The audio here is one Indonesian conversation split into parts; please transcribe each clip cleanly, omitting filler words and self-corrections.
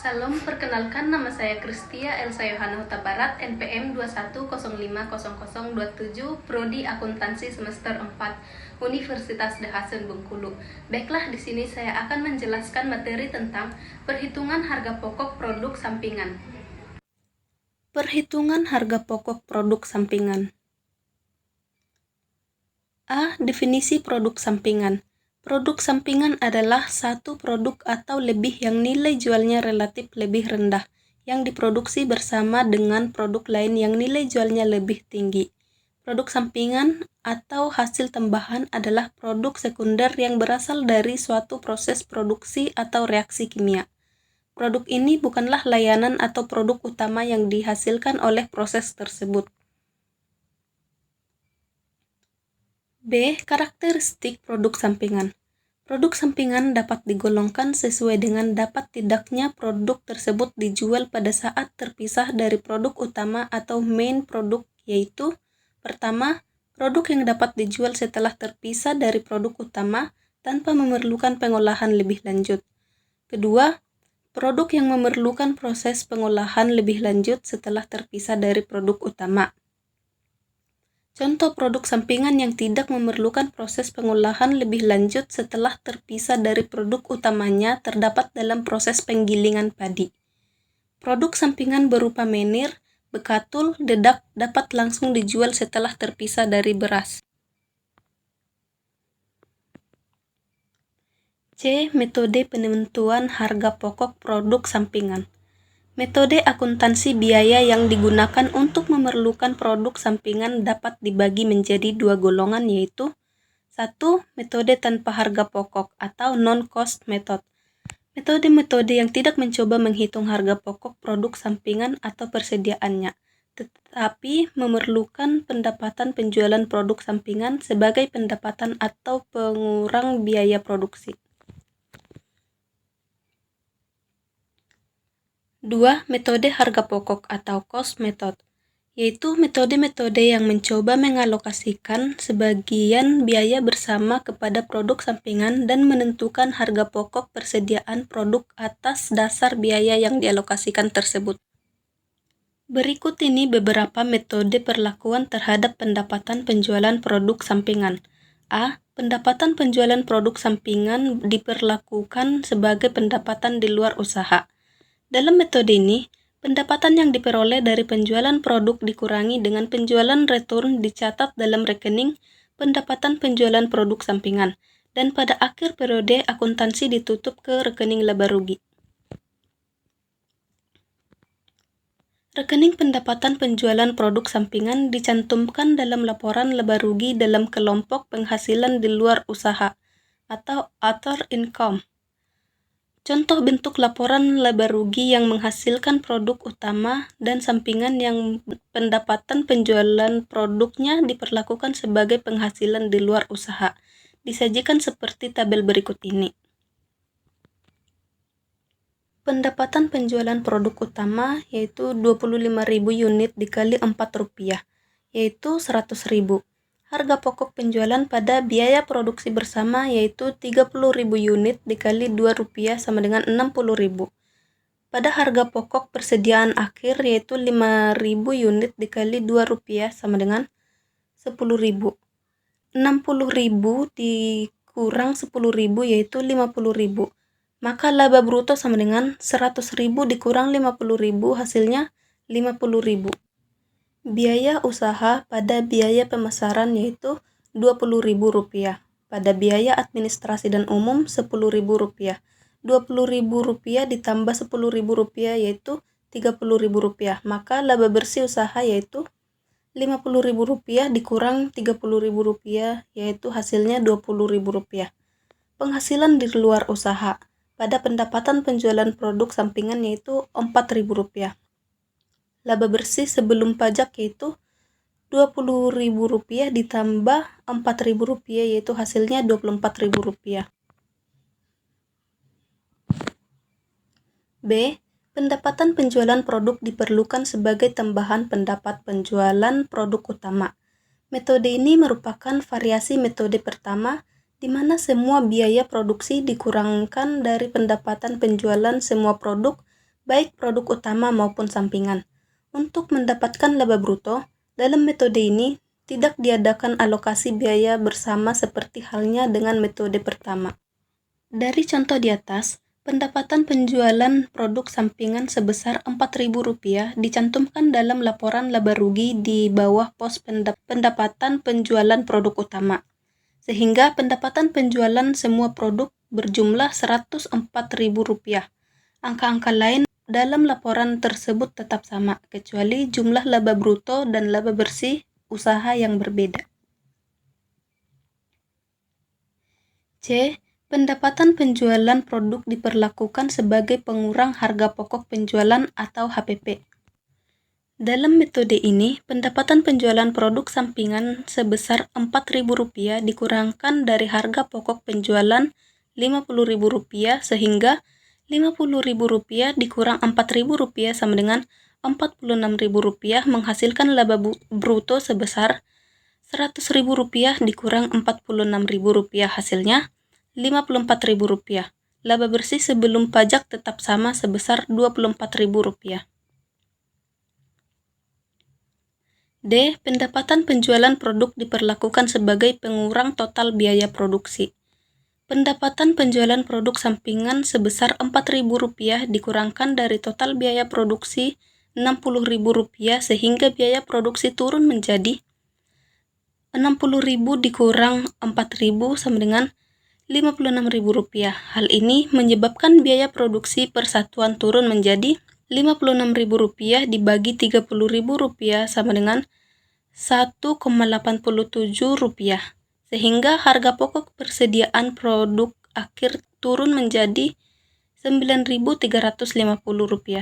Salam, perkenalkan nama saya Kristia Elsa Yohana Huta Barat, NPM 21050027, Prodi Akuntansi semester 4, Universitas The Hasan Bengkulu. Baiklah, di sini saya akan menjelaskan materi tentang perhitungan harga pokok produk sampingan. Perhitungan harga pokok produk sampingan. A. Definisi produk sampingan. Produk sampingan adalah satu produk atau lebih yang nilai jualnya relatif lebih rendah, yang diproduksi bersama dengan produk lain yang nilai jualnya lebih tinggi. Produk sampingan atau hasil tambahan adalah produk sekunder yang berasal dari suatu proses produksi atau reaksi kimia. Produk ini bukanlah layanan atau produk utama yang dihasilkan oleh proses tersebut. B. Karakteristik produk sampingan. Produk sampingan dapat digolongkan sesuai dengan dapat tidaknya produk tersebut dijual pada saat terpisah dari produk utama atau main produk, yaitu: pertama, produk yang dapat dijual setelah terpisah dari produk utama tanpa memerlukan pengolahan lebih lanjut. Kedua, produk yang memerlukan proses pengolahan lebih lanjut setelah terpisah dari produk utama. Contoh produk sampingan yang tidak memerlukan proses pengolahan lebih lanjut setelah terpisah dari produk utamanya terdapat dalam proses penggilingan padi. Produk sampingan berupa menir, bekatul, dedak dapat langsung dijual setelah terpisah dari beras. C. Metode penentuan harga pokok produk sampingan. Metode akuntansi biaya yang digunakan untuk memerlukan produk sampingan dapat dibagi menjadi dua golongan, yaitu: 1. Metode tanpa harga pokok atau non-cost method. Metode-metode yang tidak mencoba menghitung harga pokok produk sampingan atau persediaannya, tetapi memerlukan pendapatan penjualan produk sampingan sebagai pendapatan atau pengurang biaya produksi. 2. Metode harga pokok atau cost method, yaitu metode-metode yang mencoba mengalokasikan sebagian biaya bersama kepada produk sampingan dan menentukan harga pokok persediaan produk atas dasar biaya yang dialokasikan tersebut. Berikut ini beberapa metode perlakuan terhadap pendapatan penjualan produk sampingan. A. Pendapatan penjualan produk sampingan diperlakukan sebagai pendapatan di luar usaha. Dalam metode ini, pendapatan yang diperoleh dari penjualan produk dikurangi dengan penjualan return dicatat dalam rekening pendapatan penjualan produk sampingan, dan pada akhir periode akuntansi ditutup ke rekening laba rugi. Rekening pendapatan penjualan produk sampingan dicantumkan dalam laporan laba rugi dalam kelompok penghasilan di luar usaha atau other income. Contoh bentuk laporan laba rugi yang menghasilkan produk utama dan sampingan yang pendapatan penjualan produknya diperlakukan sebagai penghasilan di luar usaha, disajikan seperti tabel berikut ini. Pendapatan penjualan produk utama yaitu 25.000 unit dikali Rp4, yaitu Rp100.000. Harga pokok penjualan pada biaya produksi bersama yaitu 30.000 unit dikali Rp2 sama dengan Rp60.000. Pada harga pokok persediaan akhir yaitu 5.000 unit dikali Rp2 sama dengan Rp10.000. 60.000 dikurang 10.000 yaitu 50.000. Maka laba bruto sama dengan 100.000 dikurang 50.000, hasilnya 50.000. Biaya usaha pada biaya pemasaran yaitu Rp20.000. Pada biaya administrasi dan umum Rp10.000. Rp20.000 ditambah Rp10.000 yaitu Rp30.000. Maka laba bersih usaha yaitu Rp50.000 dikurang Rp30.000 yaitu hasilnya Rp20.000. Penghasilan di luar usaha pada pendapatan penjualan produk sampingan yaitu Rp4.000. Laba bersih sebelum pajak yaitu Rp20.000 ditambah Rp4.000 yaitu hasilnya Rp24.000. B. Pendapatan penjualan produk diperlukan sebagai tambahan pendapat penjualan produk utama. Metode ini merupakan variasi metode pertama di mana semua biaya produksi dikurangkan dari pendapatan penjualan semua produk baik produk utama maupun sampingan. Untuk mendapatkan laba bruto, dalam metode ini tidak diadakan alokasi biaya bersama seperti halnya dengan metode pertama. Dari contoh di atas, pendapatan penjualan produk sampingan sebesar Rp4.000 dicantumkan dalam laporan laba rugi di bawah pos pendapatan penjualan produk utama, sehingga pendapatan penjualan semua produk berjumlah Rp104.000. Angka-angka lain dalam laporan tersebut tetap sama, kecuali jumlah laba bruto dan laba bersih usaha yang berbeda. C. Pendapatan penjualan produk diperlakukan sebagai pengurang harga pokok penjualan atau HPP. Dalam metode ini, pendapatan penjualan produk sampingan sebesar Rp4.000 dikurangkan dari harga pokok penjualan Rp50.000 sehingga Rp50.000 dikurang Rp4.000 sama dengan Rp46.000 menghasilkan laba bruto sebesar Rp100.000 dikurang Rp46.000 hasilnya Rp54.000. Laba bersih sebelum pajak tetap sama sebesar Rp24.000. D. Pendapatan penjualan produk diperlakukan sebagai pengurang total biaya produksi. Pendapatan penjualan produk sampingan sebesar Rp4.000 dikurangkan dari total biaya produksi Rp60.000 sehingga biaya produksi turun menjadi Rp60.000 dikurang Rp4.000 sama dengan Rp56.000. Hal ini menyebabkan biaya produksi per satuan turun menjadi Rp56.000 dibagi Rp30.000 sama dengan Rp1,87, sehingga harga pokok persediaan produk akhir turun menjadi Rp9.350.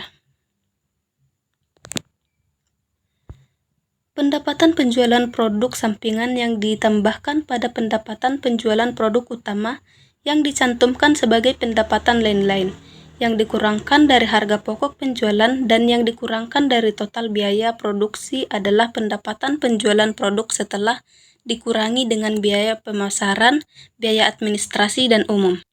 Pendapatan penjualan produk sampingan yang ditambahkan pada pendapatan penjualan produk utama yang dicantumkan sebagai pendapatan lain-lain, yang dikurangkan dari harga pokok penjualan dan yang dikurangkan dari total biaya produksi adalah pendapatan penjualan produk setelah dikurangi dengan biaya pemasaran, biaya administrasi, dan umum.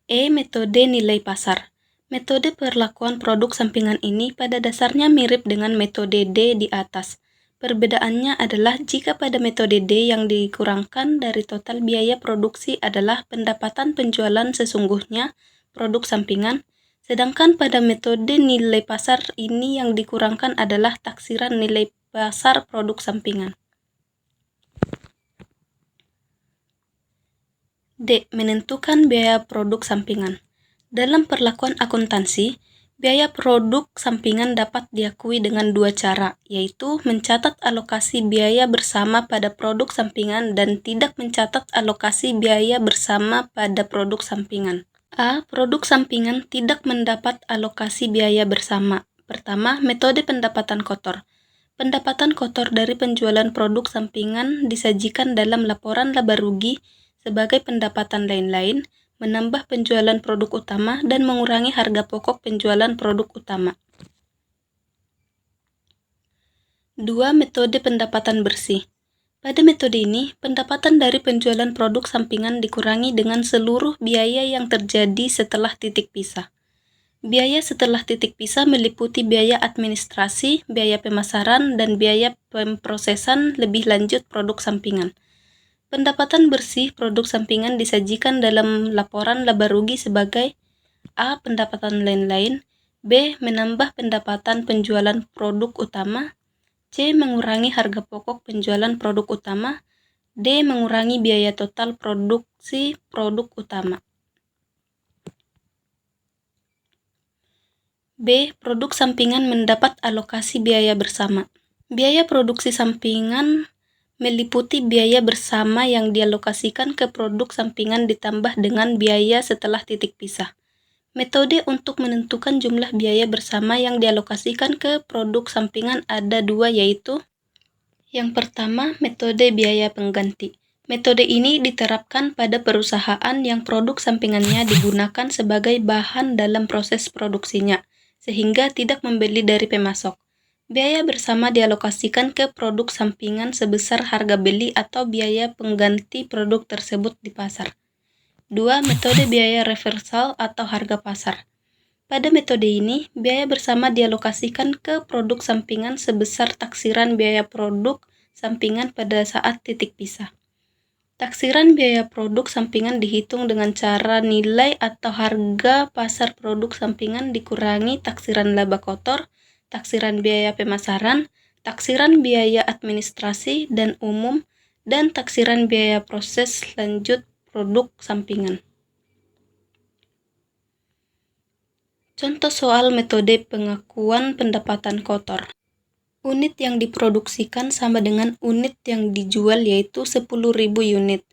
E. Metode nilai pasar. Metode perlakuan produk sampingan ini pada dasarnya mirip dengan metode D di atas. Perbedaannya adalah jika pada metode D yang dikurangkan dari total biaya produksi adalah pendapatan penjualan sesungguhnya produk sampingan, sedangkan pada metode nilai pasar ini yang dikurangkan adalah taksiran nilai pasar produk sampingan. D. Menentukan biaya produk sampingan. Dalam perlakuan akuntansi, biaya produk sampingan dapat diakui dengan dua cara, yaitu mencatat alokasi biaya bersama pada produk sampingan dan tidak mencatat alokasi biaya bersama pada produk sampingan. A. Produk sampingan tidak mendapat alokasi biaya bersama. Pertama, metode pendapatan kotor. Pendapatan kotor dari penjualan produk sampingan disajikan dalam laporan laba rugi sebagai pendapatan lain-lain, menambah penjualan produk utama, dan mengurangi harga pokok penjualan produk utama. 2. Metode pendapatan bersih. Pada metode ini, pendapatan dari penjualan produk sampingan dikurangi dengan seluruh biaya yang terjadi setelah titik pisah. Biaya setelah titik pisah meliputi biaya administrasi, biaya pemasaran, dan biaya pemprosesan lebih lanjut produk sampingan. Pendapatan bersih produk sampingan disajikan dalam laporan laba rugi sebagai A. Pendapatan lain-lain, B. Menambah pendapatan penjualan produk utama, C. Mengurangi harga pokok penjualan produk utama, D. Mengurangi biaya total produksi produk utama. B. Produk sampingan mendapat alokasi biaya bersama. Biaya produksi sampingan meliputi biaya bersama yang dialokasikan ke produk sampingan ditambah dengan biaya setelah titik pisah. Metode untuk menentukan jumlah biaya bersama yang dialokasikan ke produk sampingan ada dua, yaitu yang pertama, metode biaya pengganti. Metode ini diterapkan pada perusahaan yang produk sampingannya digunakan sebagai bahan dalam proses produksinya, sehingga tidak membeli dari pemasok. Biaya bersama dialokasikan ke produk sampingan sebesar harga beli atau biaya pengganti produk tersebut di pasar. 2. Metode biaya reversal atau harga pasar. Pada metode ini, biaya bersama dialokasikan ke produk sampingan sebesar taksiran biaya produk sampingan pada saat titik pisah. Taksiran biaya produk sampingan dihitung dengan cara nilai atau harga pasar produk sampingan dikurangi taksiran laba kotor, taksiran biaya pemasaran, taksiran biaya administrasi dan umum, dan taksiran biaya proses lanjut produk sampingan. Contoh soal metode pengakuan pendapatan kotor. Unit yang diproduksikan sama dengan unit yang dijual, yaitu 10.000 unit.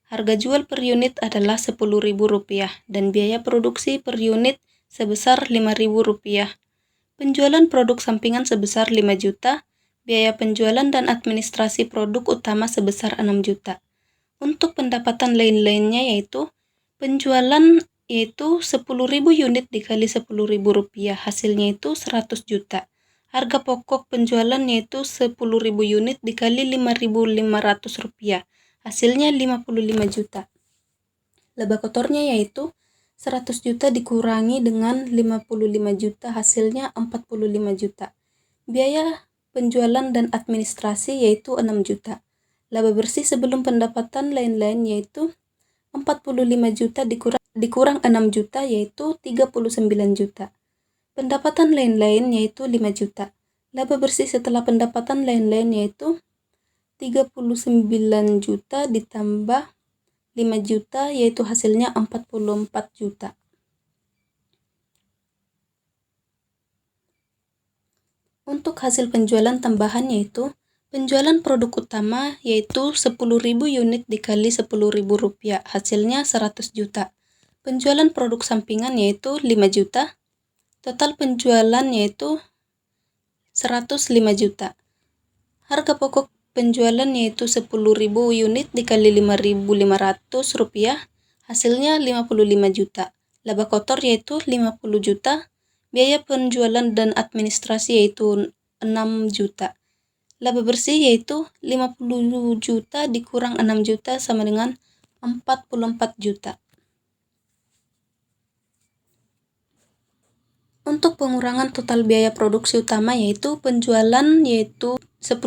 Harga jual per unit adalah Rp10.000 dan biaya produksi per unit sebesar Rp5.000. Penjualan produk sampingan sebesar 5 juta, biaya penjualan dan administrasi produk utama sebesar 6 juta. Untuk pendapatan lain-lainnya yaitu penjualan yaitu 10.000 unit dikali Rp10.000, hasilnya itu 100 juta. Harga pokok penjualan yaitu 10.000 unit dikali Rp5.500, hasilnya 55 juta. Laba kotornya yaitu 100 juta dikurangi dengan 55 juta, hasilnya 45 juta. Biaya penjualan dan administrasi yaitu 6 juta. Laba bersih sebelum pendapatan lain-lain yaitu 45 juta dikurang 6 juta yaitu 39 juta. Pendapatan lain-lain yaitu 5 juta. Laba bersih setelah pendapatan lain-lain yaitu 39 juta ditambah 5 juta yaitu hasilnya 44 juta. Untuk hasil penjualan tambahan yaitu penjualan produk utama yaitu 10.000 unit dikali Rp10.000, hasilnya 100 juta. Penjualan produk sampingan yaitu 5 juta. Total penjualan yaitu 105 juta. Harga pokok penjualan yaitu 10.000 unit dikali Rp5.500, hasilnya 55 juta. Laba kotor yaitu 50 juta. Biaya penjualan dan administrasi yaitu 6 juta. Laba bersih yaitu 50 juta dikurang 6 juta sama dengan 44 juta. Untuk pengurangan total biaya produksi utama yaitu penjualan yaitu 10.000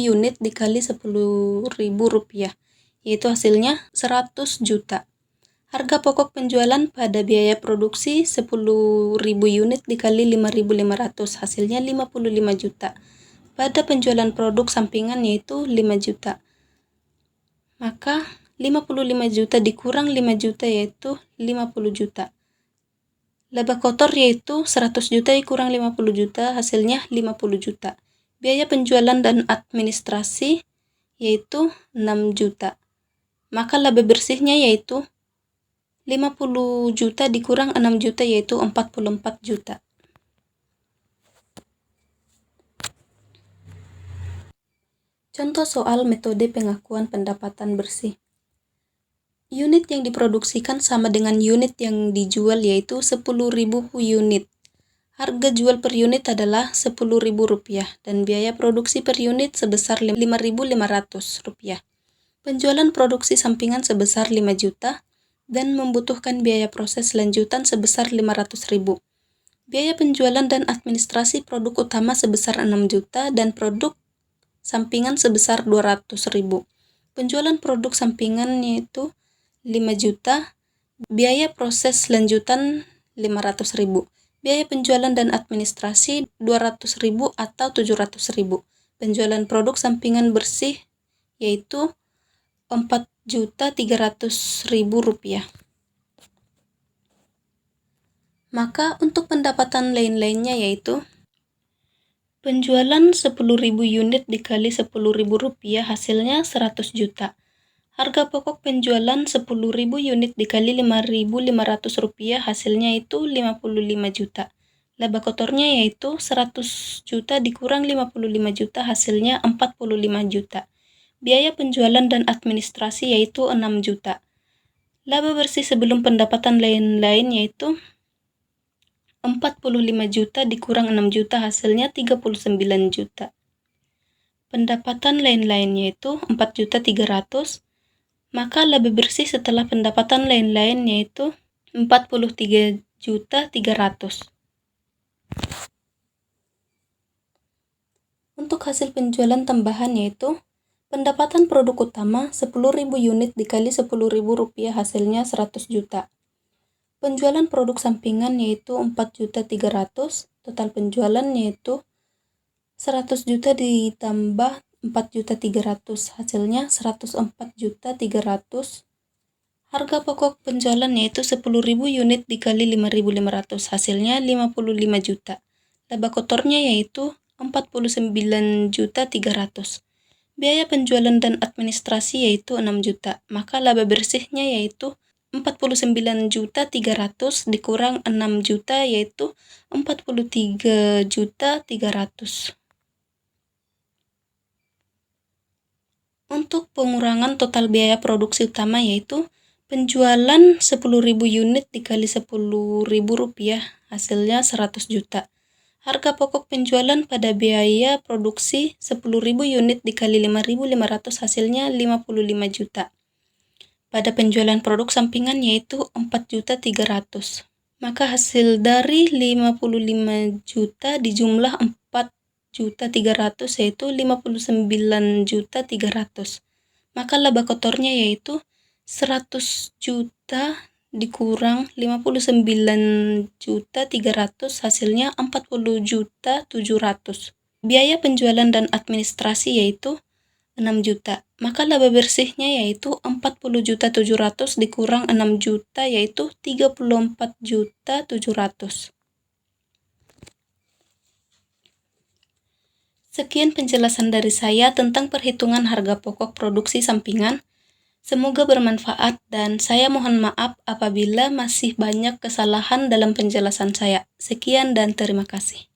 unit dikali Rp10.000, yaitu hasilnya 100 juta. Harga pokok penjualan pada biaya produksi 10.000 unit dikali Rp5.500, hasilnya 55 juta. Pada penjualan produk sampingan yaitu 5 juta. Maka 55 juta dikurang 5 juta yaitu 50 juta. Laba kotor yaitu 100 juta dikurang 50 juta, hasilnya 50 juta. Biaya penjualan dan administrasi yaitu 6 juta. Maka laba bersihnya yaitu 50 juta dikurang 6 juta yaitu 44 juta. Contoh soal metode pengakuan pendapatan bersih. Unit yang diproduksikan sama dengan unit yang dijual yaitu 10.000 unit. Harga jual per unit adalah Rp10.000 dan biaya produksi per unit sebesar Rp5.500. Penjualan produksi sampingan sebesar 5 juta dan membutuhkan biaya proses lanjutan sebesar 500.000. Biaya penjualan dan administrasi produk utama sebesar 6 juta dan produk sampingan sebesar 200.000. Penjualan produk sampingan yaitu 5 juta, biaya proses lanjutan 500.000. Biaya penjualan dan administrasi 200.000 atau 700.000. Penjualan produk sampingan bersih yaitu Rp4.300.000. Maka untuk pendapatan lain-lainnya yaitu penjualan 10.000 unit dikali Rp10.000, hasilnya 100 juta. Harga pokok penjualan 10.000 unit dikali Rp5.500, hasilnya itu 55 juta. Laba kotornya yaitu 100 juta dikurang 55 juta, hasilnya 45 juta. Biaya penjualan dan administrasi yaitu 6 juta. Laba bersih sebelum pendapatan lain-lain yaitu 45 juta dikurang 6 juta, hasilnya 39 juta. Pendapatan lain-lain yaitu 4.300.000. Maka laba bersih setelah pendapatan lain-lain yaitu 43.300.000. Untuk hasil penjualan tambahan yaitu pendapatan produk utama 10.000 unit dikali 10.000 rupiah hasilnya 100 juta. Penjualan produk sampingan yaitu 4.300.000, total penjualan yaitu 100 juta ditambah 4.300.000, hasilnya 104.300.000. Harga pokok penjualan yaitu 10.000 unit dikali 5.500, hasilnya 55 juta. Laba kotornya yaitu 49.300.000. Biaya penjualan dan administrasi yaitu 6 juta, maka laba bersihnya yaitu 49.300.000 dikurang 6 juta yaitu 43.300.000. Untuk pengurangan total biaya produksi utama yaitu penjualan 10.000 unit dikali 10.000 rupiah hasilnya 100 juta. Harga pokok penjualan pada biaya produksi 10.000 unit dikali 5.500 hasilnya 55 juta. Pada penjualan produk sampingan yaitu 4.300.000. Maka hasil dari 55 juta dijumlah 4.300.000 yaitu 59.300. Maka laba kotornya yaitu 100 juta dikurang 59.300 hasilnya 40.700. Biaya penjualan dan administrasi yaitu 6 juta. Maka laba bersihnya yaitu 40.700 dikurang 6 juta yaitu 34.700. Sekian penjelasan dari saya tentang perhitungan harga pokok produksi sampingan. Semoga bermanfaat dan saya mohon maaf apabila masih banyak kesalahan dalam penjelasan saya. Sekian dan terima kasih.